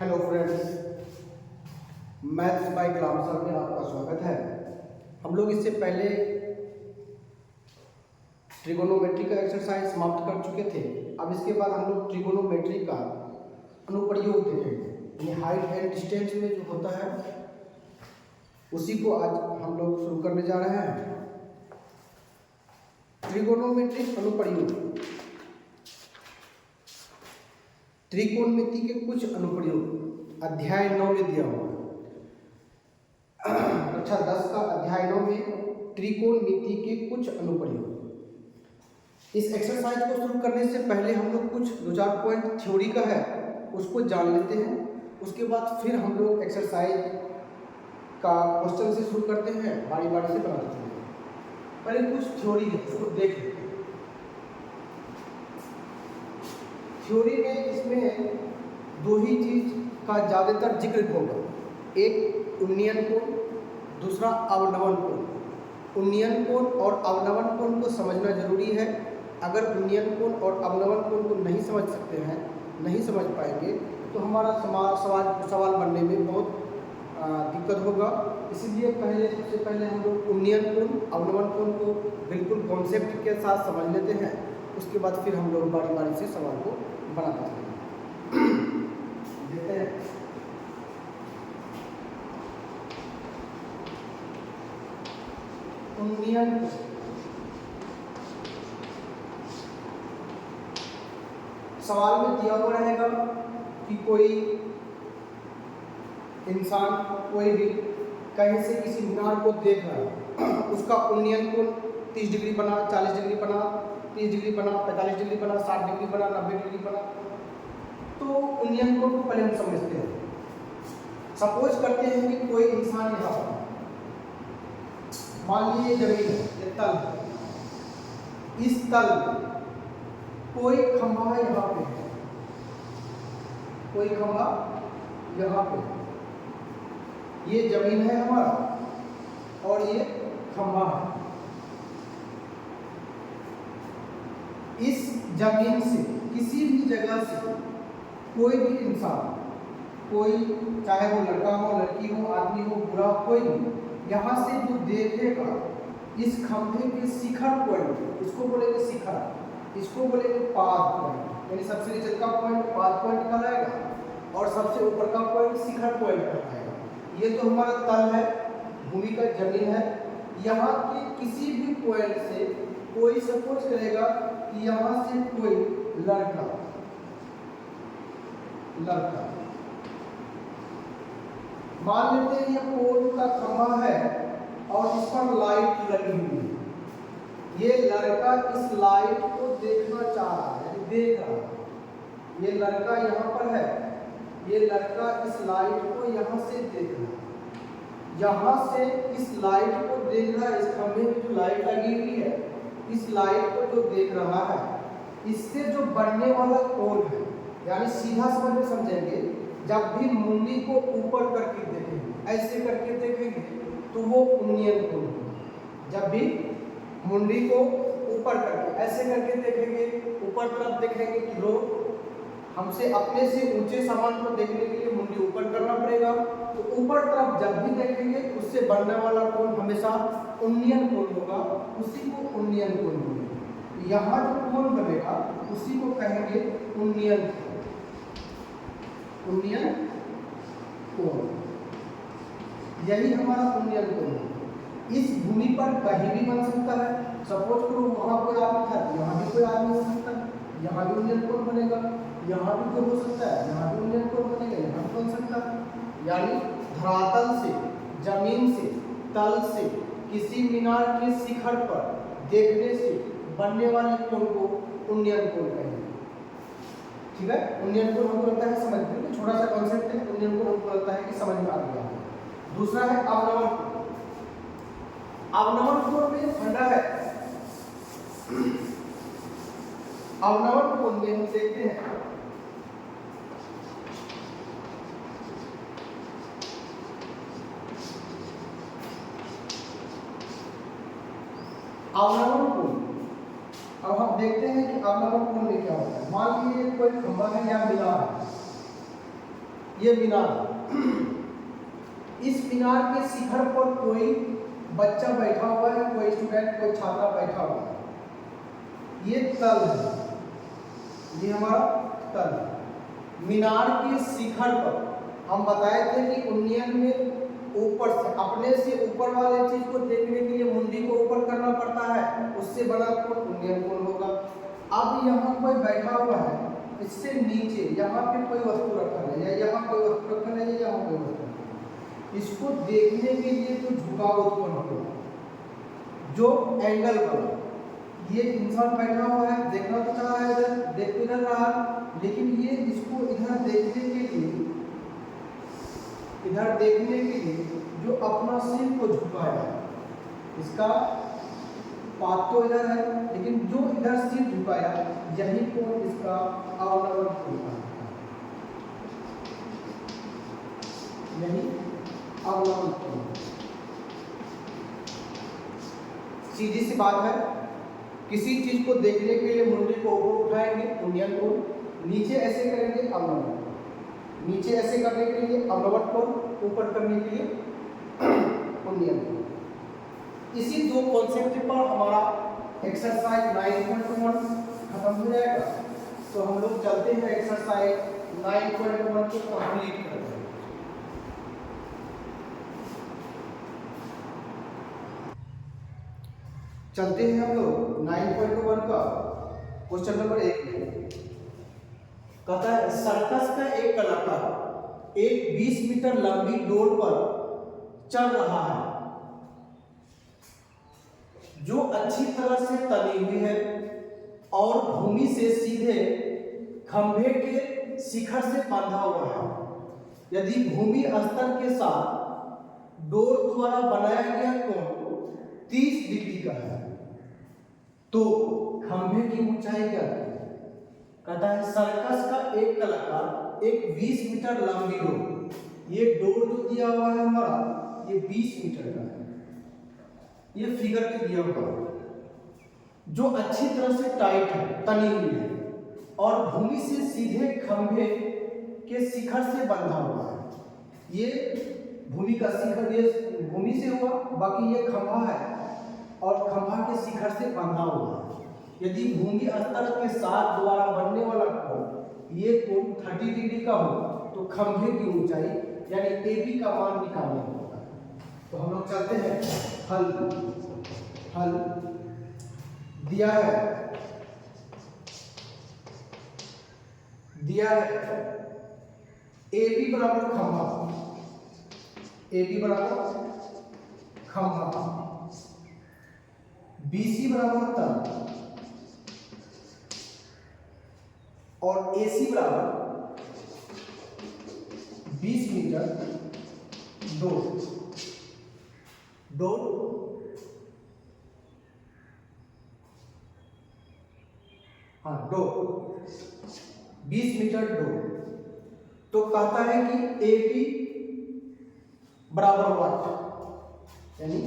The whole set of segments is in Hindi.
Hello friends, maths by Ghulam sir में आपका स्वागत है। हम लोग इससे पहले ट्रिगोनोमेट्री का एक्सरसाइज समाप्त कर चुके थे। अब इसके बाद हम लोग ट्रिगोनोमेट्री का अनुप्रयोग देखेंगे, यानी हाइट एंड डिस्टेंस में जो होता है उसी को आज हम लोग शुरू करने जा रहे हैं। ट्रिगोनोमेट्रिक अनुप्रयोग, त्रिकोणमिति के कुछ अनुप्रयोग अध्याय 9 में दिया हुआ है। कक्षा 10 का अध्याय 9 में त्रिकोणमिति के कुछ अनुप्रयोग। इस एक्सरसाइज को शुरू करने से पहले हम लोग कुछ 2-4 पॉइंट थ्योरी का है उसको जान लेते हैं। उसके बाद फिर हम लोग एक्सरसाइज का क्वेश्चन से शुरू करते हैं, बारी बारी से बनाते हैं। पहले कुछ थ्योरी है उसको देख लेते हैं। थ्योरी में इसमें दो ही चीज का ज़्यादातर जिक्र होगा, एक उन्नयन कोण, दूसरा अवनमन कोण। उन्नयन कोण और अवनमन कोण को समझना जरूरी है। अगर उन्नयन कोण और अवनमन कोण को नहीं समझ सकते हैं, नहीं समझ पाएंगे तो हमारा सवाल बनने में बहुत दिक्कत होगा। इसलिए सबसे पहले हम लोग उन्नयन कोण अवनमन कोण को बिल्कुल कॉन्सेप्ट के साथ समझ लेते हैं। उसके बाद फिर हम लोग बारी बारी से सवाल को बनाते हैं। देखते हैं। उन्नयन सवाल में दिया हुआ रहेगा कि कोई इंसान कोई भी कहीं से किसी मीनार को देख रहा है, उसका उन्नयन कोण 30 डिग्री बना, 40 डिग्री बना, 30 डिग्री बना, 45 डिग्री बना, 60 डिग्री बना, 90 डिग्री बना। तो उन्नयन कोण को पहले हम समझते हैं। सपोज करते हैं कि कोई इंसान यहाँ पर, मान लीजिए जमीन है, ये तल है, इस तल में कोई खंभा यहाँ पे है, कोई खंभा यहाँ पे, ये जमीन है हमारा और ये खंभा है। इस जमीन से किसी भी जगह से कोई भी इंसान, कोई चाहे वो लड़का हो, लड़की हो, आदमी हो, बूढ़ा, कोई भी यहाँ से जो देखेगा इस खंभे के शिखर पॉइंट, इसको बोलेंगे शिखर, इसको बोलेंगे पाद पॉइंट, यानी सबसे नीचे का पॉइंट पाद पॉइंट कहलाएगा और सबसे ऊपर का पॉइंट शिखर पॉइंट कहलाएगा। ये तो हमारा तल है, भूमि का जमीन है। यहाँ के किसी भी पॉइंट से कोई सपोज करेगा कि यहाँ से कोई लड़का मान लेते हैं ये पोल का खंभा है और इस पर लाइट लगी हुई है। ये लड़का इस लाइट को देखना चाह रहा है, देख रहा है। ये लड़का यहाँ पर है, ये लड़का इस लाइट को यहाँ से देख रहा है, यहाँ से इस लाइट को देख रहा है। इस खंभे में जो लाइट लगी हुई है, इस लाइट को जो देख रहा है, इससे जो बनने वाला कोण है, यानी सीधा समझ में समझेंगे, जब भी मुंडी को ऊपर करके देखेंगे, ऐसे करके देखेंगे तो वो उन्नयन कोण होगा। जब भी मुंडी को ऊपर करके ऐसे करके देखेंगे, ऊपर तरफ देखेंगे कि लोग हमसे अपने से ऊंचे सामान को देखने के लिए मुंडी ऊपर करना पड़ेगा। तो ऊपर तरफ जब भी देखेंगे उससे बनने वाला कोण हमेशा उन्नयन कोण होगा, उसी को उन्नयन कोण बोलेंगे। यहाँ जो कोण बनेगा उसी को कहेंगे उन्नयन कोण। उन्नयन कोण, यही हमारा उन्नयन कोण है। इस भूमि पर कहीं भी बन सकता है। सपोज करो वहाँ कोई आदमी था, यहाँ भी कोई आदमी हो सकता है, यहाँ भी उन्नयन कोण बनेगा। यहाँ भी कोई हो सकता है, यहाँ भी उन्नयन कोण बनेगा, यहाँ भी बन सकता है। यानी धरातल से, जमीन से, तल से किसी मीनार के शिखर पर देखने से बनने वाले कोण को उन्नयन कोण कहेंगे। ठीक है, उन्नयन कोण हमको लगता है समझ में, छोटा सा कॉन्सेप्ट है। उन्नयन कोण हमको लगता है कि समझ में आ गया। दूसरा है अवनमन कोण। अवनमन कोण में फंडा है। अवनमन कोण में हम देखते हैं अवनमन कोण। अब हम देखते हैं कि अवनमन कोण में क्या होता है। मान लीजिए कोई खंभा है या मीनार है, ये मीनार है। इस मीनार के शिखर पर कोई बच्चा बैठा हुआ है, कोई स्टूडेंट, कोई छात्रा बैठा हुआ है। ये तल है, ये हमारा तल है। मीनार के शिखर पर हम बताए थे कि उन्नयन में ऊपर से, अपने से ऊपर वाले चीज को देखने के लिए मुंडी को ऊपर करना पड़ता है, उससे बड़ा कोण उन्नयन कोण होगा। अब यहाँ कोई बैठा हुआ है, इससे नीचे यहाँ पे कोई वस्तु रखा है, या यहाँ कोई वस्तु रखा है, या यहाँ कोई वस्तु रखा है, इसको देखने के लिए तो झुकाव उत्पन्न होगा, जो एंगल बना। ये इंसान बैठा हुआ है, देखना तो चाह रहा है इधर, देख तो इधर रहा, लेकिन ये इसको इधर देखने के लिए, इधर देखने के लिए जो अपना सिर को झुकाया, इसका पात तो इधर है, लेकिन जो इधर सिर झुकाया, यही कोण इसका अवनवन कोण है, यही अवनवन कोण। सीधी सी बात है, किसी चीज को देखने के लिए मुंडी को ऊपर उठाएंगे उन्नयन कोण, नीचे ऐसे करेंगे अवनवन, नीचे ऐसे करने के लिए अवनवन कोण, ऊपर करने के लिए उन्नयन कोण। इसी दो कॉन्सेप्ट पर हमारा एक्सरसाइज 9.1 खत्म हो जाएगा। तो हम लोग चलते हैं एक्सरसाइज 9.1 को कंप्लीट करते हैं। चलते हैं हम लोग 9.1 का क्वेश्चन नंबर 1 में। कहता है सर्कस का एक कलाकार एक 20 मीटर लंबी डोर पर चढ़ रहा है, जो अच्छी तरह से तनी हुई है और भूमि से सीधे खंभे के शिखर से बांधा हुआ है। यदि भूमि स्तर के साथ डोर द्वारा बनाया गया कोण 30 डिग्री का है, तो खंभे की ऊंचाई क्या है? कहता है सर्कस का एक कलाकार एक 20 मीटर लंबी डोर, ये डोर जो दिया हुआ है हमारा, ये 20 मीटर का है, ये फिगर पे दिया हुआ है, जो अच्छी तरह से टाइट है, तनी हुई है और भूमि से सीधे खंभे के शिखर से बंधा हुआ है। ये भूमि का शिखर, ये भूमि से हुआ, बाकी ये खंभा है और खंभा के शिखर से बंधा हुआ है। यदि भूमि स्तर के साथ द्वारा बनने वाला कोण, ये कोण 30 डिग्री का हो, तो खंभे की ऊंचाई यानी AB का मान निकालना होगा। तो हम लोग चलते हैं हल दिया है AB बराबर खंभा, BC बराबर तल और AC बराबर 20 मीटर डोर हाँ डोर 20 मीटर डोर। तो कहता है कि AB बराबर वाट, यानी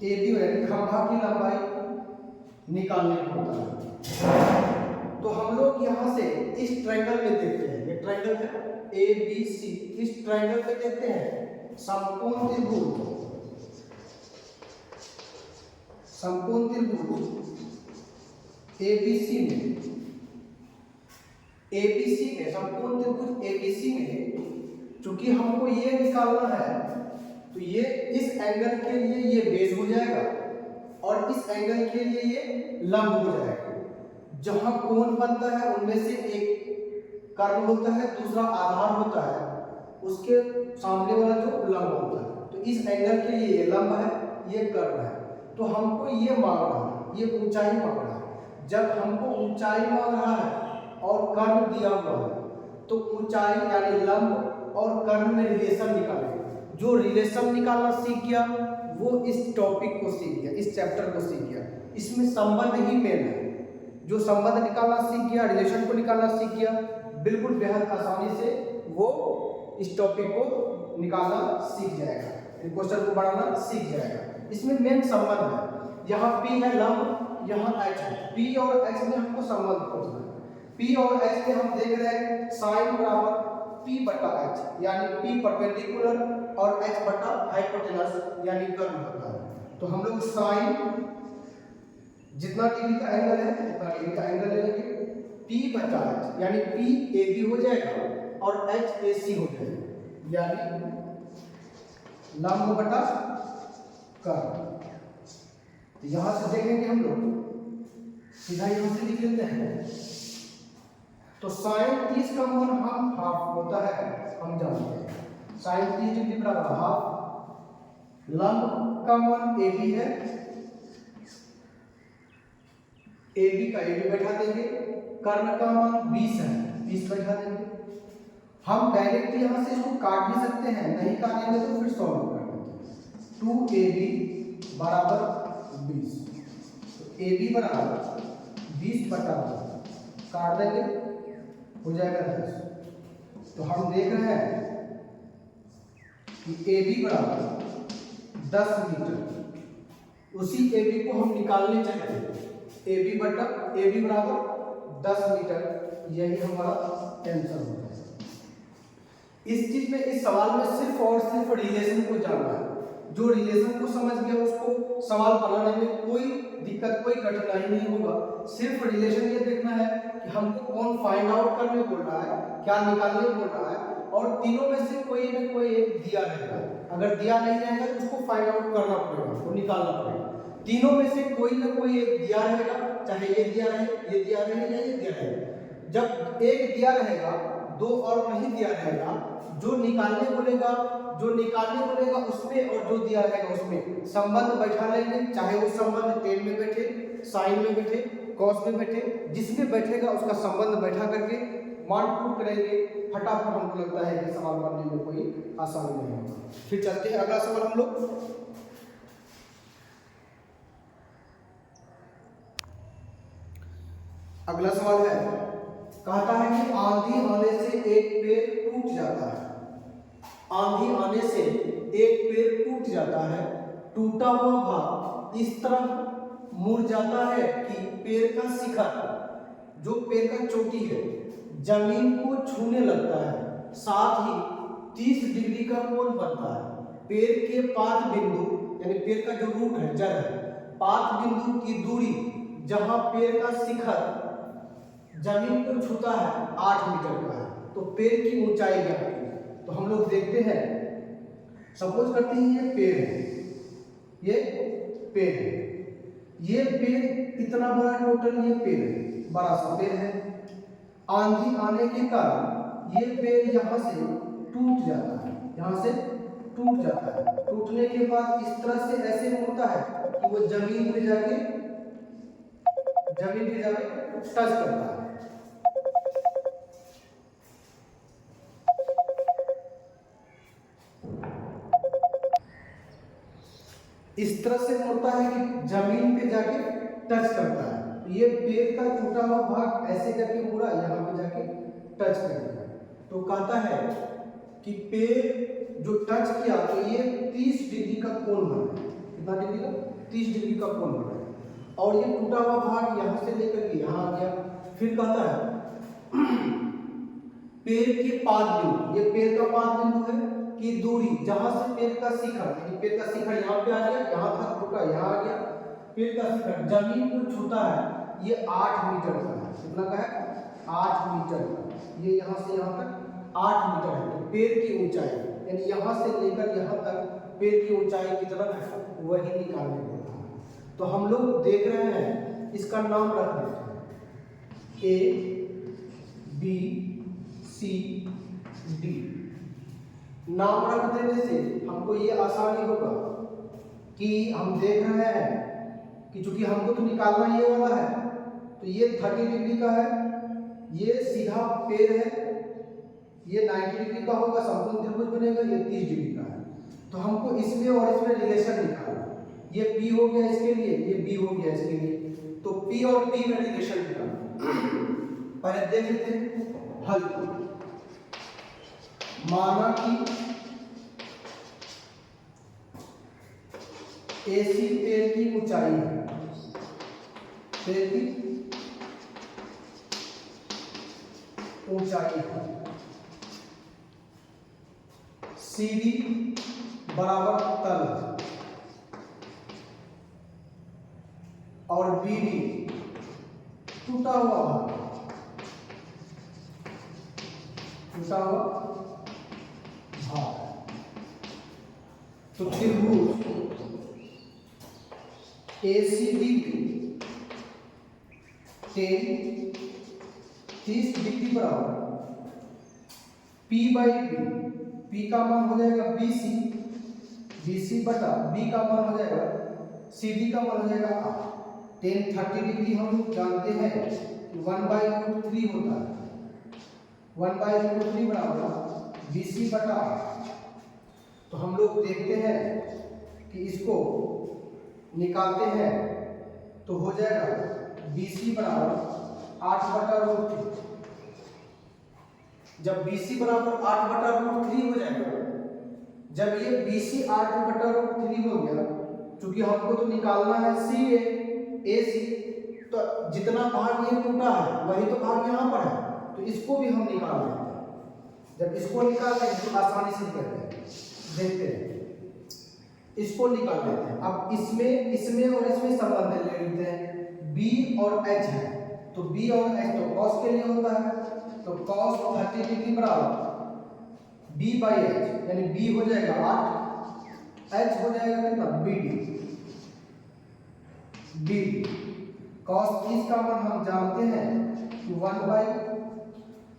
AB यानी खंभा की लंबाई निकालने को होता है। तो हम लोग यहाँ से इस ट्रायंगल में देखते हैं, ये ट्रायंगल है ABC, इस ट्रायंगल में देखते हैं समकोण त्रिभुज ABC में समकोण त्रिभुज ABC में, चूंकि हमको ये निकालना है, तो ये इस एंगल के लिए ये बेस हो जाएगा और इस एंगल के लिए ये लंब हो जाएगा। जहां कोण बनता है उनमें से एक कर्व होता है, दूसरा आधार होता है, उसके सामने वाला जो लंब होता है। तो इस एंगल के लिए ये लंब है, ये कर्व है। तो हमको ये मांग रहा है, ये ऊंचाई मांग रहा है। जब हमको ऊंचाई मांग रहा है और कर्व दिया हुआ है, तो ऊंचाई यानी लंब और कर्व में रिलेशन निकालेंगे। जो रिलेशन निकालना सीख गया वो इस टॉपिक को सीख गया, इस चैप्टर को सीख गया। इसमें संबंध ही मेन है। जो संबंध निकालना सीख गया, रिलेशन को निकालना सीख गया, बिल्कुल बेहद आसानी से वो इस टॉपिक को निकालना सीख जाएगा, क्वेश्चन को बनाना सीख जाएगा। इसमें मेन संबंध है, यहाँ P है लंब, यहाँ H है। P और H में हमको संबंध खोजना है। P और H में हम देख रहे हैं साइन बराबर P बटा H, यानी P परपेंडिकुलर और H बटा हाइपोटेनस यानी कर्व होता है। तो हम लोग साइन जितना डिग्री का एंगल है उतना डिग्री का एंगल ले लेंगे, P बटा H यानी P AB हो जाएगा और H AC हो जाएगा, यानी लंब बटा कर्व। तो यहां से देखेंगे हम लोग, सीधा यहां से लिख लेते हैं। तो साइन 30 का मान हम हाफ होता है, हम जानते हैं साइन 30 डिग्री बराबर हाफ। लंब का मान AB है, AB का AB बैठा देंगे, कर्ण का मान 20 है, 20 बैठा देंगे। हम डायरेक्ट यहां से इसको काट भी सकते हैं, नहीं काटेंगे तो फिर सॉल्व कर देंगे। 2AB बराबर 20, तो AB बराबर 20 बटा 2 काट देंगे, हो जाएगा 10। तो हम देख रहे हैं कि AB बराबर 10 मीटर। उसी AB को हम निकालने चाहते हैं, AB बराबर 10 मीटर, यही हमारा आंसर होगा। इस चीज में, इस सवाल में सिर्फ और सिर्फ रिलेशन को जानना है। जो रिलेशन को समझ गया उसको सवाल बनाने में कोई दिक्कत, कोई कठिनाई नहीं होगा। सिर्फ रिलेशन ये देखना है कि हमको कौन फाइंड आउट करने बोल रहा है, क्या निकालने बोल रहा है, और तीनों में से कोई ना कोई एक दिया रहेगा। अगर दिया नहीं रहेगा तो उसको फाइंड आउट करना पड़ेगा, वो निकालना पड़ेगा। तीनों में से कोई ना कोई एक दिया रहेगा, चाहे ये दिया रहे, ये दिया रहे या ये दिया रहे। जब एक दिया रहेगा, दो और नहीं दिया रहेगा, जो निकालने बोलेगा उसमें और जो दिया रहेगा उसमें संबंध बैठा लेंगे, चाहे वो संबंध टेन में बैठे, साइन में बैठे, कॉस में बैठे, जिसमें बैठेगा उसका संबंध बैठा करके मान पुट करेंगे। फटाफट हमको लगता है कि सवाल बनने में कोई आसानी नहीं होगा। फिर चलते हैं अगला सवाल हम लोग। अगला सवाल है, कहता है कि आंधी आने से एक पेड़ टूट जाता है। आंधी आने से एक पेड़ टूट जाता है, टूटा हुआ भाग इस तरह मुड़ जाता है कि पेड़ का शिखर, जो पेड़ का चोटी है, जमीन को छूने लगता है, साथ ही 30 डिग्री का कोण बनता है। पेड़ के पाद बिंदु, यानी पेड़ का जो रूट है, जड़ है, पाद बिंदु की दूरी जहां पेड़ का शिखर जमीन को छूता है 8 मीटर का है। तो पेड़ की ऊंचाई क्या है? तो हम लोग देखते हैं, सपोज करते हैं ये पेड़ है, ये पेड़ है, ये पेड़ इतना बड़ा, टोटल ये पेड़ है, बड़ा सा पेड़ है। आंधी आने के कारण ये पेड़ यहाँ से टूट जाता है, यहाँ से टूट जाता है। टूटने के बाद इस तरह से ऐसे मुड़ता है कि वो जमीन पे जाके टच करता है। इस तरह से मुड़ता है कि जमीन पे जाके टच करता है। तो ये पेड़ का टूटा हुआ भाग ऐसे करके मुड़ा, यहाँ पे जाके टच करेगा। तो कहता है कि पेड़ जो टच किया तो ये 30 डिग्री का कोण बना। कितना डिग्री का? 30 डिग्री का कोण बना। और ये टूटा हुआ भाग यहाँ से लेकर के यहाँ आ गया। फिर कहता है पेड़ के पाद बिंदु, ये पेड़ का पाद बिंदु है की दूरी जहां से पेड़ का शिखर, यानी पेड़ का शिखर यहाँ पे आ गया, यहाँ तक रुका, यहाँ आ गया, पेड़ का शिखर जमीन को छूता है, ये 8 मीटर का है। कितना का है? 8 मीटर का। ये यहाँ से यहाँ तक 8 मीटर है। तो पेड़ की ऊंचाई, यानी यहाँ से लेकर यहाँ तक पेड़ की ऊंचाई कितना है, वही निकालने देता है। तो हम लोग देख रहे हैं, इसका नाम रख देते हैं ABCD। नाम रख देने से हमको ये आसानी होगा कि हम देख रहे हैं कि चूंकि हमको तो निकालना ये वाला है, तो ये 30 डिग्री का है, ये सीधा पेड़ है, ये 90 डिग्री का होगा, संपूर्ण त्रिभुज बनेगा, ये 30 डिग्री का है। तो हमको इसमें और इसमें रिलेशन निकालना। ये P हो गया इसके लिए, ये B हो गया इसके लिए। तो P और B में रिलेशन निकालना। पहले देख लेते हैं हल। माना कि AC पेड़ की ऊंचाई है, पेड़ की ऊंचाई है CD बराबर तल और BD टूटा हुआ भाग, टूटा हुआ भाग। तो त्रिभुज ACD 30 डिग्री बराबर P/B, P का मान हो जाएगा BC, BC बटा B का मान हो जाएगा CD का मान हो जाएगा R। 10-30 डिग्री हम लोग जानते हैं 1/√3 होता है, 1/√3 बराबर BC बटा R। तो हम लोग देखते हैं कि इसको निकालते हैं तो हो जाएगा BC बराबर 8/√3। जब BC बराबर 8/√3 हो जाएगा, जब ये BC 8/√3 हो गया, क्योंकि हमको तो निकालना है CA AC, तो जितना भाग ये टूटा है वही तो भाग यहाँ पर है, तो इसको भी हम निकाल लेते हैं। जब इसको निकाल लेंगे तो आसानी से निकल जाएगा। देखते हैं, इसको निकाल लेते हैं। अब इसमें और इसमें संबंध ले लेते हैं। B और H है, तो B और H तो cos के लिए होता है, तो cos 30 डिग्री बराबर B/H, यानी B हो जाएगा 8, H हो जाएगा कितना BD। cos 30 का मान हम जानते हैं कि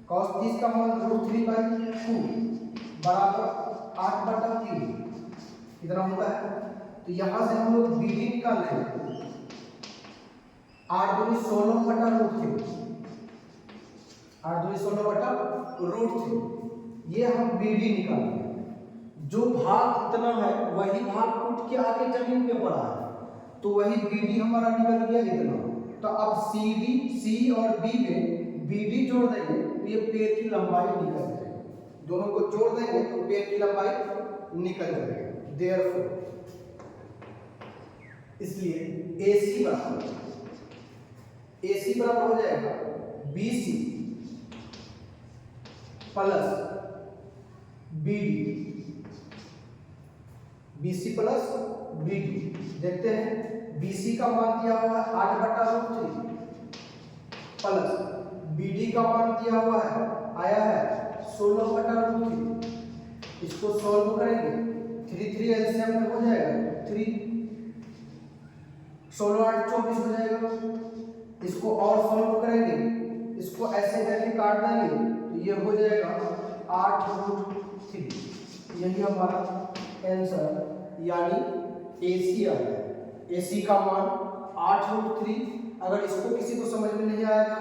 cos 30 का मान √3/2 बराबर 8/3 कितना होता है। तो यहां से हम लोग BD निकाल लेंगे, 8 दूनी 16/√3, 8 दूनी 16/√3, ये हम BD निकालेंगे। जो भाग इतना है वही भाग टूट के आके जमीन पे पड़ा है, तो वही BD हमारा निकल गया इतना। तो अब C और B में BD जोड़ देंगे तो ये पैर की लंबाई निकल जाएगी। दोनों को जोड़ देंगे तो पैर की लंबाई निकल जाएगी। Therefore, इसलिए AC बराबर हो जाएगा BC plus BC plus BD। देखते हैं, BC का मान दिया हुआ है 8/√3 प्लस BD का मान दिया हुआ है आया है 16/√3। इसको सॉल्व करेंगे, 3 एलसीएम में हो जाएगा 3, 16 8 24 हो जाएगा। इसको और सॉल्व करेंगे, इसको ऐसे करके काट देंगे तो ये हो जाएगा 8√3। यही हमारा आंसर यानी AC आ गया। AC का मान 8√3। अगर इसको किसी को समझ में नहीं आएगा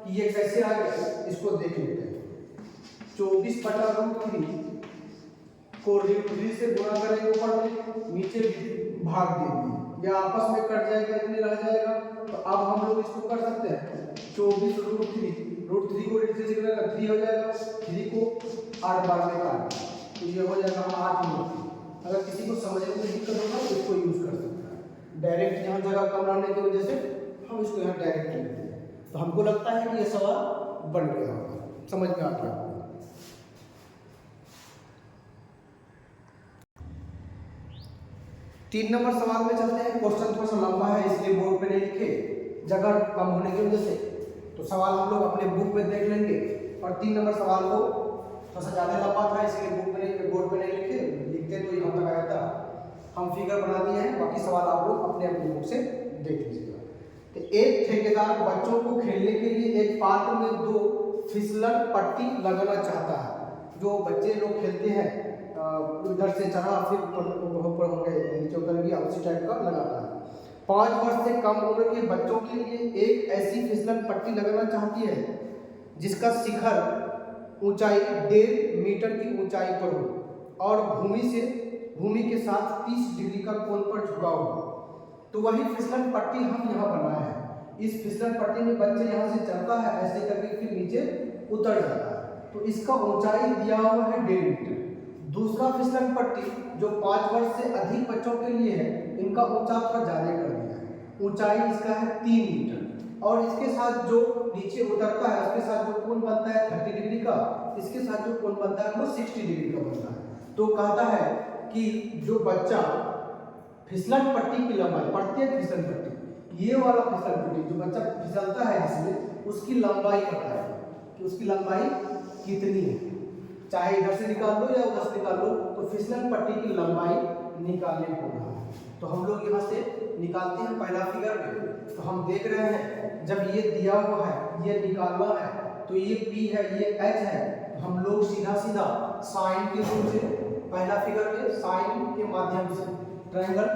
कि ये कैसे आ गया, इसको देख लेते हैं। 24/√3 को √3 से गुणा करेंगे ऊपर में, नीचे भाग देंगे, या आपस में कट जाएगा, इतने रह जाएगा। तो अब हम लोग इसको कर सकते हैं 24√3 को √3 से गुणा कर 3 हो जाएगा, 3 को 8 बार में काट तो ये हो जाएगा 8√3। अगर किसी को समझने में दिक्कत होगा तो इसको यूज कर सकता है। डायरेक्ट यहाँ जगह कम रहने की वजह से हम इसको यहाँ डायरेक्ट कर लेते हैं। तो हमको लगता है कि ये सवाल बन गया होगा, समझ में आ गया। 3 नंबर सवाल में चलते हैं। क्वेश्चन थोड़ा सा लंबा है इसलिए बोर्ड पे नहीं लिखे, जगह कम होने की वजह से। तो सवाल हम लोग अपने बुक में देख लेंगे, और 3 नंबर सवाल को थोड़ा सा ज़्यादा लंबा था इसलिए बुक में बोर्ड पे नहीं लिखे, लिखते तो यहाँ तक आया था। हम फिगर बना दिए हैं, बाकी सवाल आप लोग अपने अपनी बुक से देख लीजिएगा। तो एक ठेकेदार बच्चों को खेलने के लिए एक पार्क में 2 फिसलन पट्टी लगाना चाहता है। जो बच्चे लोग खेलते हैं उधर से चढ़ा फिर ऊपर हो गए नीचे उतर गया, उसी टाइप का लगाता है। 5 वर्ष से कम उम्र के बच्चों के लिए एक ऐसी फिसलन पट्टी लगाना चाहती है जिसका शिखर ऊंचाई 1.5 मीटर की ऊंचाई पर हो और भूमि के साथ 30 डिग्री का कोण पर झुका हो। तो वही फिसलन पट्टी हम यहाँ बनाए हैं। इस फिसलन पट्टी में बच्चे यहाँ से चढ़ता है, ऐसे करके फिर नीचे उतर जाता है। तो इसका ऊंचाई दिया हुआ है 1.5 मीटर। दूसरा फिसलन पट्टी जो 5 वर्ष से अधिक बच्चों के लिए है, इनका ऊंचा थोड़ा ज्यादा कर दिया है। ऊंचाई इसका है 3 मीटर, और इसके साथ जो नीचे उतरता है उसके साथ जो कोण बनता है 30 डिग्री का, इसके साथ जो कोण बनता है वो 60 डिग्री का बनता है। तो कहता है कि जो बच्चा फिसलन पट्टी की लंबाई, प्रत्येक फिसलन पट्टी, ये वाला फिसलन पट्टी जो बच्चा फिसलता है जिसमें, उसकी लंबाई पता है कि उसकी लंबाई कितनी है, चाहे इधर से निकाल लो या उधर से निकाल लो, तो फिसलन पट्टी की लंबाई निकालने को कहा है। तो हम लोग यहाँ से निकालते हैं पहला फिगर में। तो हम देख रहे हैं जब ये दिया हुआ है, ये निकालना है, तो ये P है, ये H है, तो हम लोग सीधा सीधा साइन के रूप से, पहला फिगर में साइन के माध्यम से ट्रायंगल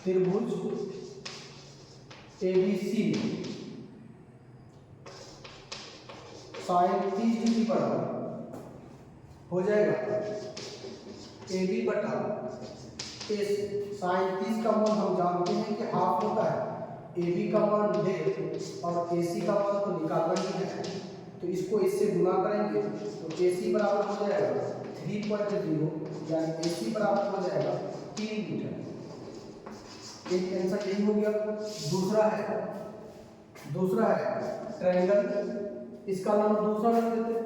त्रिभुज ABC साइन 30 डिग्री बराबर हो जाएगा AB बटा AC। साइन 30 का मान हम जानते हैं कि हाफ होता है, AB का मान 1.5 और AC का मान तो निकालना ही है, तो इसको इससे गुना करेंगे तो AC बराबर हो जाएगा 3.0, यानी AC बराबर हो जाएगा 3 मीटर। एक आंसर यही हो गया। दूसरा है ट्रायंगल, इसका नाम दूसरा रख देते हैं,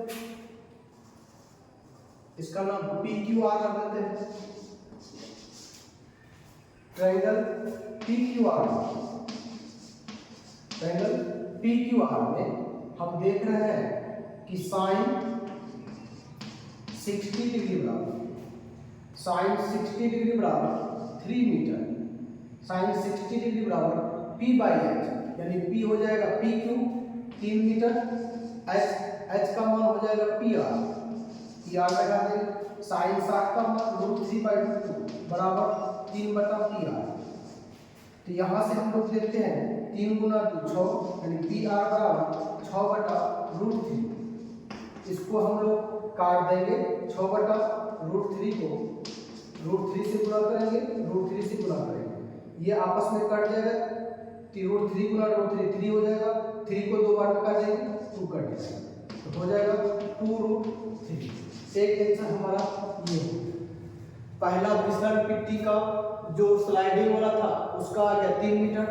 इसका नाम PQR रख देते हैं। ट्रायंगल PQR में हम देख रहे हैं कि साइन 60 डिग्री बराबर 3 मीटर, साइन 60 डिग्री बराबर P/H, यानी P हो जाएगा PQ 3 मीटर, H का मान हो जाएगा PR लगा देंगे, साइन 60 का मान √3/2 बराबर 3/PR। तो यहाँ से हम लोग देखते हैं 3 गुना 2 6, यानी PR बराबर 6/√3। इसको हम लोग काट देंगे, 6/√3 को √3 से गुणा करेंगे, ये आपस में कट जाएगा, √3 गुना √3 3 हो जाएगा, 3 को 2 बार में काट देंगे 2 कट जाएगा, तो हो जाएगा 2√3। एक आंसर हमारा ये है। पहला फिसलन पट्टी का जो स्लाइडिंग वाला था उसका आ गया 3 मीटर,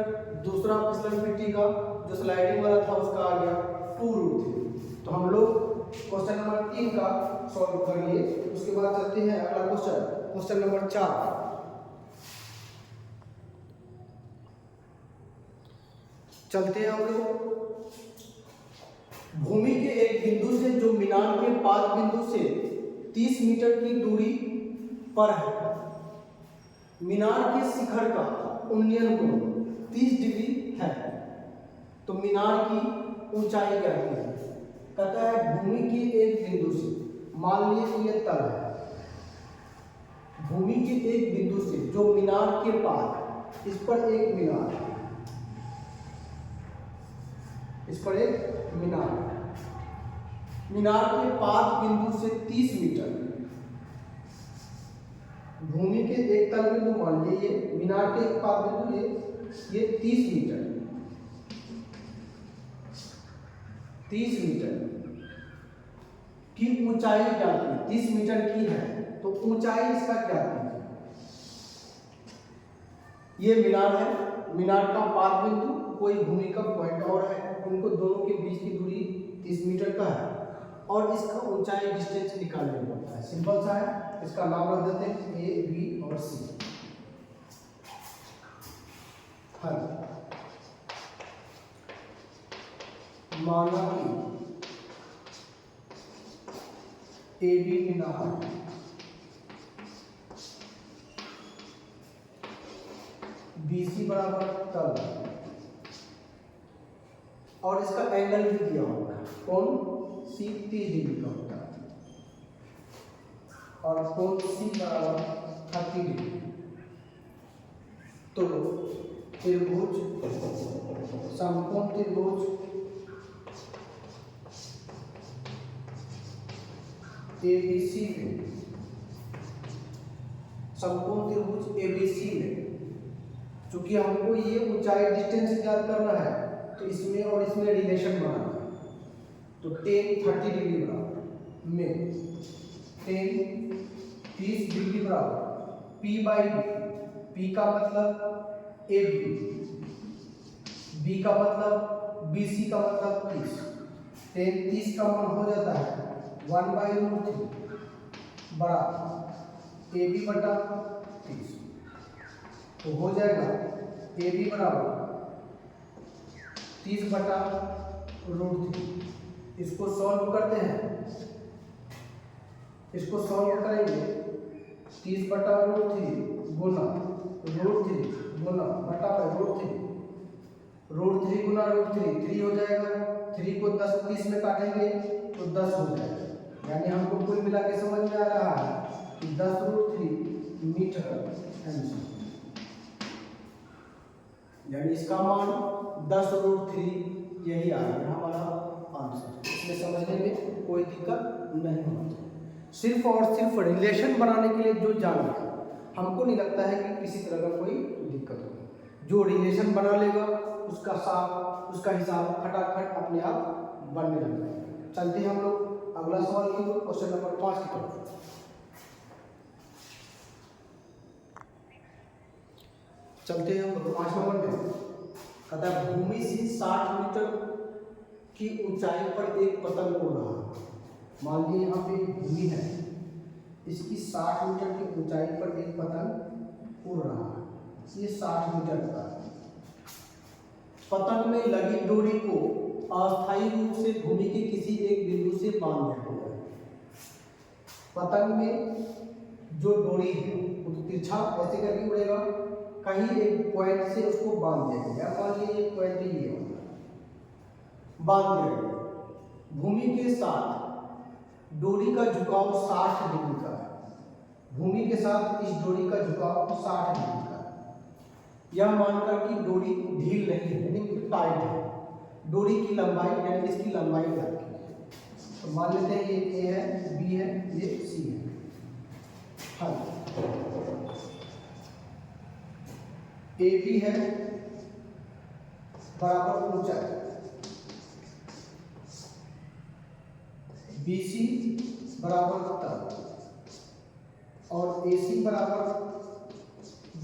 दूसरा फिसलन पट्टी का जो स्लाइडिंग वाला था उसका आ गया 2√3। तो हम लोग क्वेश्चन नंबर 3 का सॉल्व कर लिए। उसके बाद चलते हैं अगला क्वेश्चन नंबर 4। चलते हैं हम लोग भूमि के एक बिंदु से जो मीनार के पाद बिंदु से 30 मीटर की दूरी पर है, मीनार के शिखर का उन्नयन कोण 30 डिग्री है, तो मीनार की ऊंचाई क्या है? कहता है भूमि के एक बिंदु से, मान लीजिए ये तल है, भूमि के एक बिंदु से जो मीनार के पाद, इस पर एक मीनार है, इस पर एक मीनार के पाद बिंदु से 30 मीटर, भूमि के एक तल बिंदु मान लीजिए, मीनार के एक पाद बिंदु ये 30 मीटर की ऊंचाई क्या थी? 30 मीटर की है, तो ऊंचाई इसका क्या थी? ये मीनार है, मीनार का पाद बिंदु कोई भूमि का पॉइंट और है, उनको दोनों के बीच की दूरी 30 मीटर का है, और इसका ऊंचाई डिस्टेंस निकालना पड़ता है। सिंपल सा है, इसका नाम रख देते हैं A, B और C। हल माना कि AB मीनार BC बराबर तल, और इसका एंगल भी दिया होगा, कौन? C 30 डिग्री का होता है, और कोण C बराबर 30 डिग्री। तो त्रिभुज, समकोण त्रिभुज ABC में, समकोण त्रिभुज ABC में, चूंकि हमको ये ऊंचाई डिस्टेंस ज्ञात करना है, तो इसमें और इसमें रिलेशन बनाना है, तो tan 30 डिग्री बराबर में tan 30 डिग्री बराबर P/B, P का मतलब AB, B का मतलब BC का मतलब 30, टेन 30 का मान हो जाता है 1/√3 बराबर AB बटा 30। तो हो जाएगा AB बराबर 30/√3। इसको सॉल्व करते हैं, इसको सॉल्व करेंगे 30/√3 गुना √3 गुना बटा √3 गुना √3 3 हो जाएगा। 3 को 10 30 में काटेंगे तो 10 हो जाएगा। यानी हमको कुल मिला के समझ में आ रहा है कि 10√3 मीटर आंसर, यानी इसका मान 10√3 यही आ रहा है हमारा आंसर। इसमें समझने में कोई दिक्कत नहीं होना चाहिए। सिर्फ और सिर्फ रिलेशन बनाने के लिए जो जान है, हमको नहीं लगता है कि किसी तरह का कोई दिक्कत होगी। जो रिलेशन बना लेगा उसका हिसाब फटाफट अपने आप बनने लग जाएगा। चलते हैं हम लोग अगला सवाल की ओर, क्वेश्चन नंबर 5 की तरफ। चलते हैं हम लोग 5 नंबर में। कहता है भूमि से 60 मीटर की ऊंचाई पर एक पतंग उड़ रहा है। मान लीजिए यहाँ पे भूमि है, इसकी 60 मीटर की ऊंचाई पर एक पतंग उड़ रहा है। ये 60 मीटर का है। पतंग में लगी डोरी को अस्थायी रूप से भूमि के किसी एक बिंदु से बांध दिया गया है। पतंग में जो डोरी है वो तो तिरछा ऐसे करके उड़ेगा, कहीं एक पॉइंट से उसको बांध दिया गया। मान लीजिए एक पॉइंट ये बांध दिया गया। भूमि के साथ डोरी का झुकाव 60 डिग्री का है। भूमि के साथ इस डोरी का झुकाव 60 डिग्री का है। यह मानकर कि डोरी ढील नहीं है, यानी टाइट है। डोरी की लंबाई यानी इसकी लंबाई क्या है, तो मान लेते हैं ये A है, B है, ये C है। हाँ, AB है बराबर ऊंचाई, BC बराबर तल और AC बराबर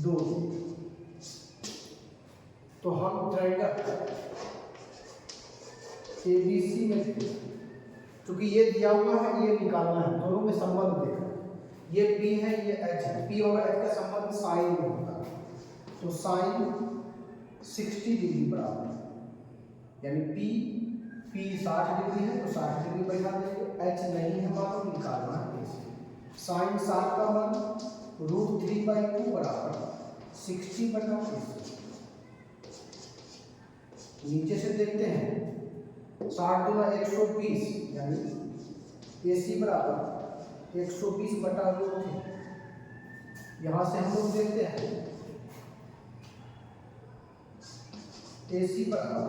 2। तो हम ट्रायंगल ABC में क्योंकि ये दिया हुआ है, ये निकालना है, दोनों में संबंध देखना है। ये P है, ये H है। P और H का संबंध साइन में होता है, तो साइन 60 डिग्री बराबर, यानी P 60 डिग्री है तो 60 डिग्री बैठा देंगे। H नहीं है मालूम, निकालना है ऐसे। साइन 60 का मान √3/2 बराबर 60/80। नीचे से देखते हैं 60 दूना 120, यानी AC बराबर 120/√3। यहाँ से हम लोग देखते हैं AC बराबर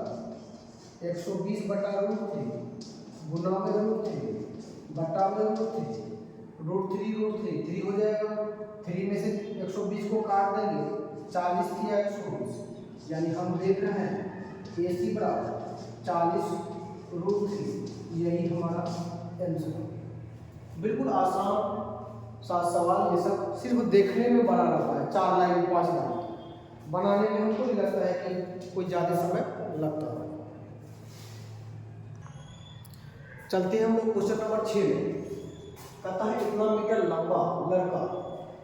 120/√3 गुना में √3 बटा में √3 3 हो जाएगा। 3 में से 120 को काट देंगे, 40 किया 120, यानी हम देख रहे हैं AC बराबर 40√3। यही हमारा आंसर है। बिल्कुल आसान सा सवाल, ये सब सिर्फ देखने में बना रहता है। 4 लाइन 5 लाइन बनाने में हमको नहीं लगता है कि कोई ज़्यादा समय लगता है। चलते हैं हम लोग क्वेश्चन नंबर 6 में। कहता है इतना मीटर लंबा लड़का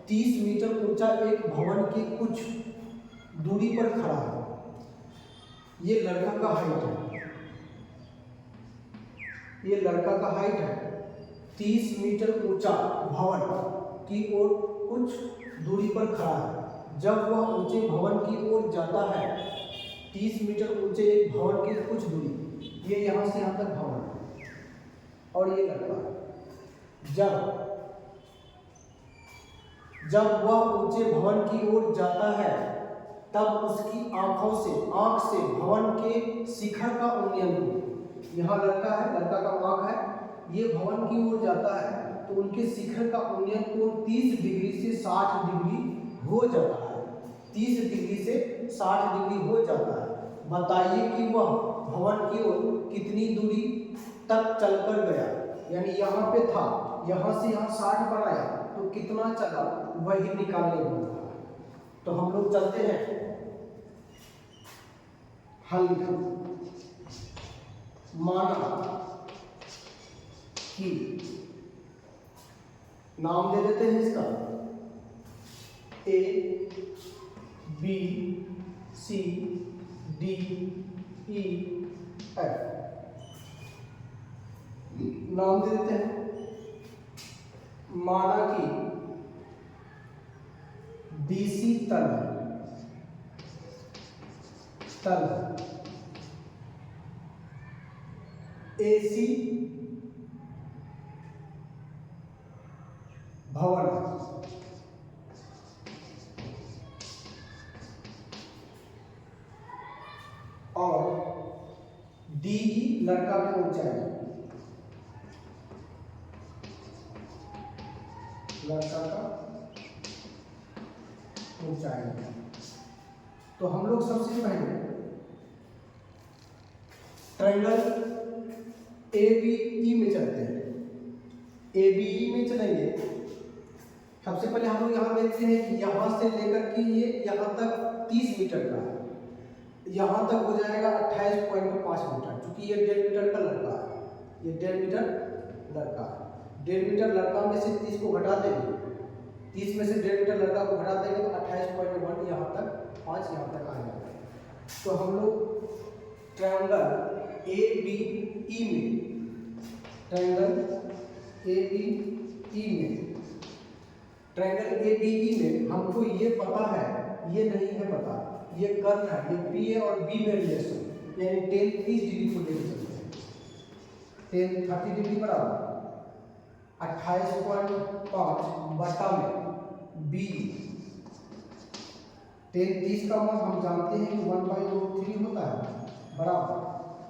30 मीटर ऊंचा एक भवन की कुछ दूरी पर खड़ा है। ये लड़का का हाइट है, ये लड़का का हाइट है। 30 मीटर ऊंचा भवन की ओर कुछ दूरी पर खड़ा है। जब वह ऊंचे भवन की ओर जाता है, 30 मीटर ऊंचे एक भवन की कुछ दूरी, ये यहाँ से यहाँ तक भवन है और ये लड़का है। जब वह ऊंचे भवन की ओर जाता है, तब उसकी आंख से भवन के शिखर का उन्नयन हो। यहाँ लड़का है, लड़का का आंख है, ये भवन की ओर जाता है तो उनके शिखर का उन्नयन कोण 30 डिग्री से 60 डिग्री हो जाता है। 30 डिग्री से 60 डिग्री हो जाता है। बताइए कि वह भवन की ओर कितनी दूरी तक चलकर गया, यानी यहाँ पे था, यहाँ से यहाँ 60 बनाया तो कितना चला, वही निकालने वाला है। तो हम लोग चलते हैं हल। माना की। नाम दे देते हैं इसका A B C D E F, नाम दे देते हैं। माना कि बीसी तल एसी भवन, और डी लड़का की ऊंचाई, लड़का का ऊंचाई। तो हम लोग सबसे पहले ट्रायंगल ABE में चलते हैं। ABE में चलेंगे, सबसे पहले हम लोग यहाँ देखते हैं कि यहाँ से लेकर के ये यहाँ तक 30 मीटर का है, यहाँ तक हो जाएगा 28.5 मीटर, क्योंकि ये 1.5 मीटर का लड़का है, ये 1.5 मीटर लड़का है। 1.5 मीटर लड़का में से 30 को घटा देंगे, 30 में से 1.5 मीटर लड़का को घटा देंगे तो 28.1 यहाँ तक 5 यहाँ तक आ जाएगा। तो हम लोग ट्रायंगल ABE में, ट्रायंगल ABE में हमको ये पता है, ये नहीं है पता, ये कर्व है, ये P है और B में रिलेशन, यानी 10 30 डिग्री को लेकर चलते हैं। 10 30 डिग्री बराबर 28.5 बटा में B। 10 30 का मान हम जानते हैं कि 1/√3 होता है, बराबर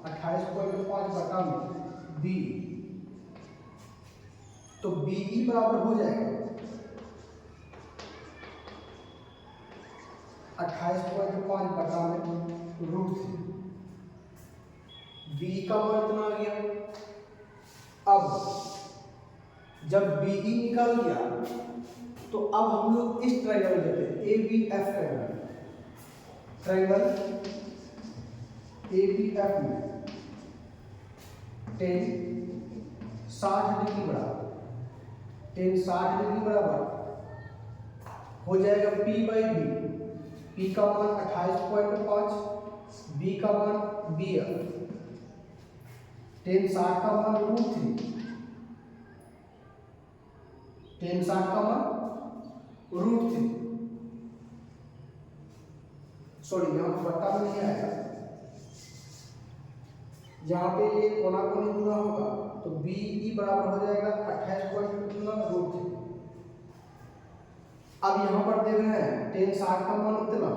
28.5 बटा में B। तो BE बराबर हो जाएगा 28.5 बटा में √3। BE का मान इतना आ गया। अब जब BE निकल गया तो अब हम लोग इस ट्रायंगल लेते हैं, ABF ट्रायंगल ABF में 10 60 डिग्री बराबर, 10 60 डिग्री बराबर हो जाएगा P/B। P का मान 28.5, B का मान BF, 10 60 का मान √3, 10 60 का मान √3, सॉरी यहाँ बट्टा में नहीं आएगा, यहाँ पे ये कोना कोनी गुना होगा तो BE बराबर हो जाएगा 28.3 √3। अब यहाँ पर देख रहे हैं 10 60 का मान इतना,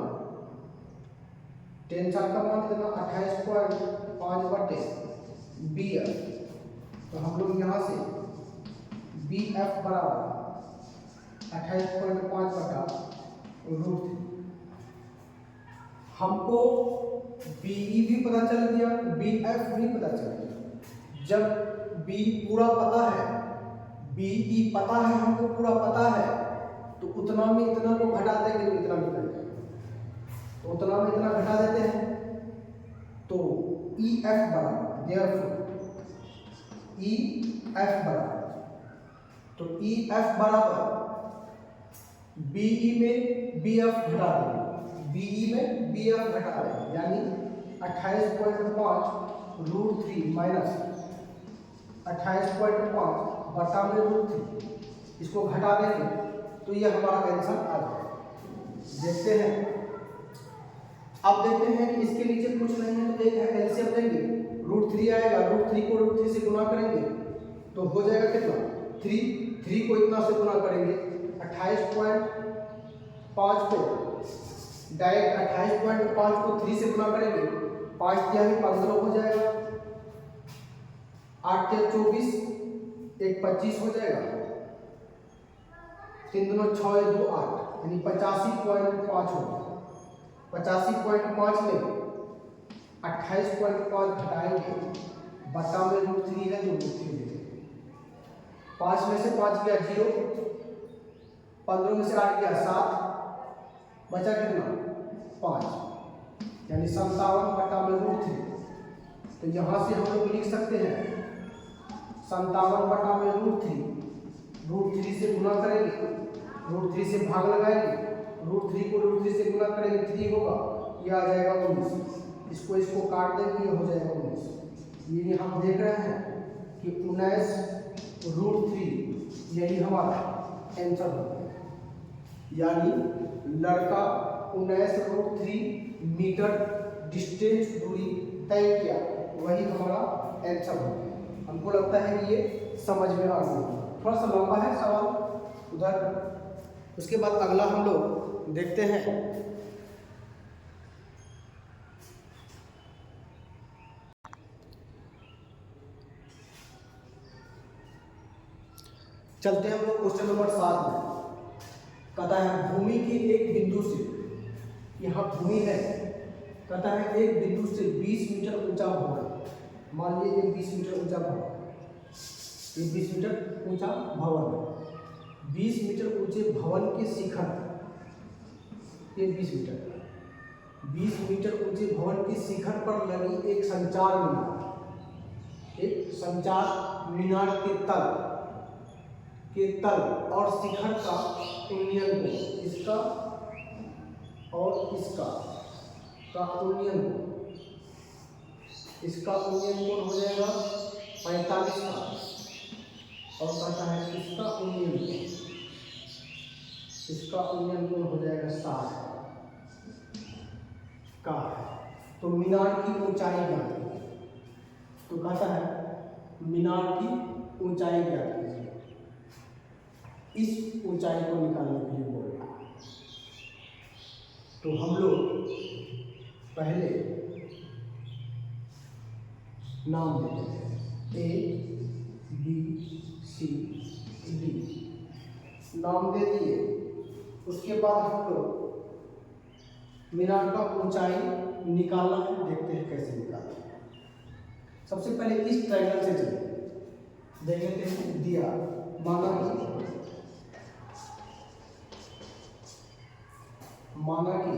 10 60 का मान इतना 28.5 बटे BF। तो हम लोग यहाँ से BF बराबर 28.5 बटा √3। हमको BE भी पता चल गया, BF भी पता चल गया। जब B पूरा पता है, BE पता है, हमको पूरा पता है, तो उतना में इतना को घटा देंगे तो इतना निकल जाएगा। तो उतना में इतना घटा देते हैं तो EF बराबर, therefore EF बराबर, तो EF बराबर BE में BF घटा देंगे, BE में BF घटा देंगे, यानी 28.5 √3 माइनस 28.5 बटा में √3, इसको घटा देंगे तो ये हमारा आंसर आ जाएगा। देखते हैं, अब देखते हैं कि इसके नीचे कुछ नहीं है तो एक है एलसीएम लेंगे, √3 आएगा, √3 को √3 से गुना करेंगे तो हो जाएगा कितना 3 को इतना से गुना करेंगे, 28.5 को डायरेक्ट 28.5 को 3 से गुना करेंगे, 5 3 15 हो जाएगा, 8 3 24, 1 25 हो जाएगा, 3 2 6 2 8, यानी 85.5 हो गया। 85.5 में 28.5 घटाएंगे, बटा में √3 है जो √3 देंगे, 5 में से 5 गया 0, 15 में से 8 गया 7, बचा कितना 5, यानी 57 बटा में √3। तो यहाँ से हम लोग लिख सकते हैं 57 बटा में √3 से गुना करेंगे, √3 से भाग लगाएंगे, √3 को √3 से गुना करेंगे 3 होगा, ये आ जाएगा 19। इसको काट देंगे, ये हो जाएगा 19। ये हम देख रहे हैं कि 19√3 यही हमारा आंसर होगा। यानी लड़का 19√3 मीटर डिस्टेंस दूरी तय किया, वही हमारा आंसर होगा। हमको लगता है कि ये समझ में आ गया। थोड़ा सा लंबा है सवाल उधर। उसके बाद अगला हम लोग देखते हैं चलते हैं हम लोग क्वेश्चन नंबर 7 में। कहता है भूमि की एक बिंदु से, यहाँ भूमि है, कहता है एक बिंदु से 20 मीटर ऊंचा भवन, मान लीजिए 20 मीटर ऊंचा भवन, ये 20 मीटर ऊंचा भवन, 20 मीटर ऊंचे भवन के शिखर, ये 20 मीटर ऊंचे भवन के शिखर पर लगी एक संचार मीनार के तल और शिखर का उन्नयन कोण, इसका और इसका का उन्नयन कोण, इसका उन्नयन कोण हो जाएगा 45 का, और कहता है इसका उन्नयन कोण हो जाएगा 60 का। तो मीनार की ऊंचाई ज्ञात कीजिए। तो कहता है मीनार की ऊंचाई ज्ञात कीजिए, इस ऊंचाई को निकालने के लिए बोल रहा है। तो हम लोग पहले नाम देते हैं A B C D, नाम दे दिए। उसके बाद हम लोग मीनार का ऊंचाई निकालना है, देखते हैं कैसे निकालना है। सबसे पहले इस ट्रायंगल से चले, देखते हैं दिया, माना कि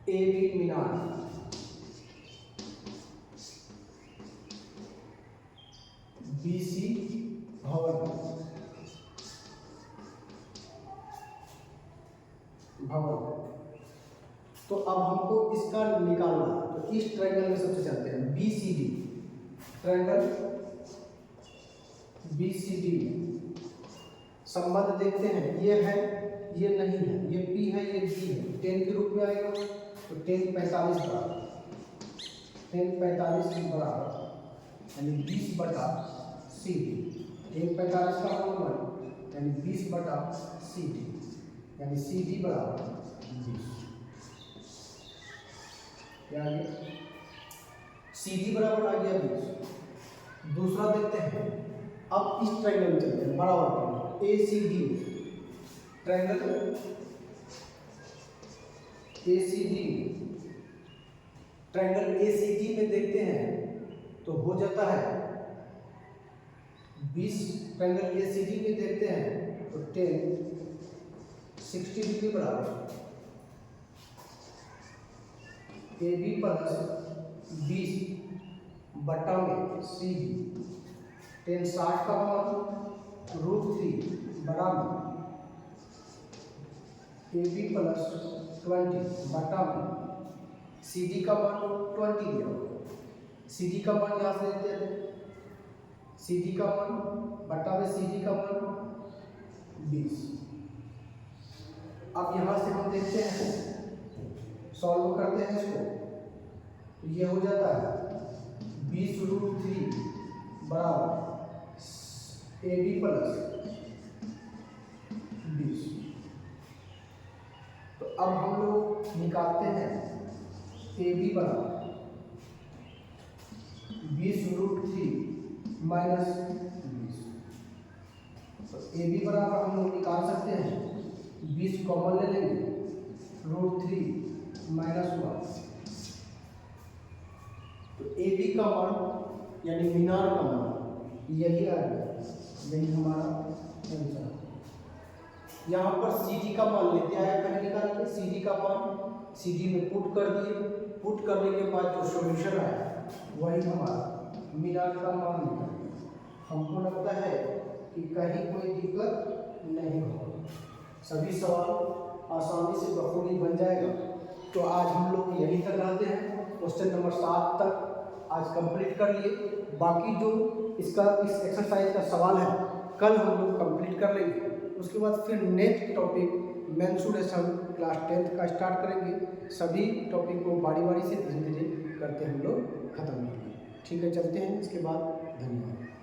ए बी मीनार BC भवन, तो अब हमको इसका निकालना। तो इस ट्रायंगल में सबसे चलते हैं BCD, ट्रायंगल BCD में संबंध देखते हैं, ये है, ये नहीं है, ये P है, ये D है, 10 के रूप में आएगा। तो 10 45 बराबर यानी 20 बटा CD, 10 45 का होल यानी 20 बटा CD, यानी CD बराबर 20। क्या आ गया? CD बराबर आ गया 20। दूसरा देखते हैं, अब इस ट्रायंगल में चलते हैं, बराबर ACD, ट्रायंगल ACD में देखते हैं तो हो जाता है 20, ट्रायंगल ACD में देखते हैं तो 10 60 डिग्री बराबर AB प्लस 20 बटा में CD, 10 60 का मान √3 बराबर AB प्लस 20 बटा में CD का मान 20 दिया होगा। CD का मान यहाँ से देते हैं, CD का मान बटा में CD का मान 20। अब यहाँ से हम देखते हैं, सॉल्व करते हैं इसको, तो ये हो जाता है 20√3 बराबर AB प्लस 20। तो अब हम लोग निकालते हैं AB बराबर 20√3 माइनस 20। तो AB बराबर हम लोग निकाल सकते हैं, 20 कॉमन ले लेंगे, √3 माइनस 1। तो AB का मान यानी मीनार का मान यही आ गया, यही हमारा आंसर। यहाँ पर सी डी का मान लेते हैं, पहले निकाल के सी डी का मान सी डी में पुट कर दिए। पुट करने के बाद जो सॉल्यूशन आया वही हमारा मीनार का मान निकल। हमको लगता है कि कहीं कोई दिक्कत नहीं होगी, सभी सवाल आसानी से बखूबी बन जाएगा। तो आज हम लोग यहीं तक रहते हैं, क्वेश्चन नंबर 7 तक आज कंप्लीट कर लिए। बाकी जो इस एक्सरसाइज का सवाल है कल हम लोग कंप्लीट कर लेंगे। उसके बाद फिर next topic mensuration class 10th का स्टार्ट करेंगे। सभी टॉपिक को बारी बारी से धीरे धीरे करते हम लोग खत्म करेंगे। ठीक है, चलते हैं। इसके बाद धन्यवाद।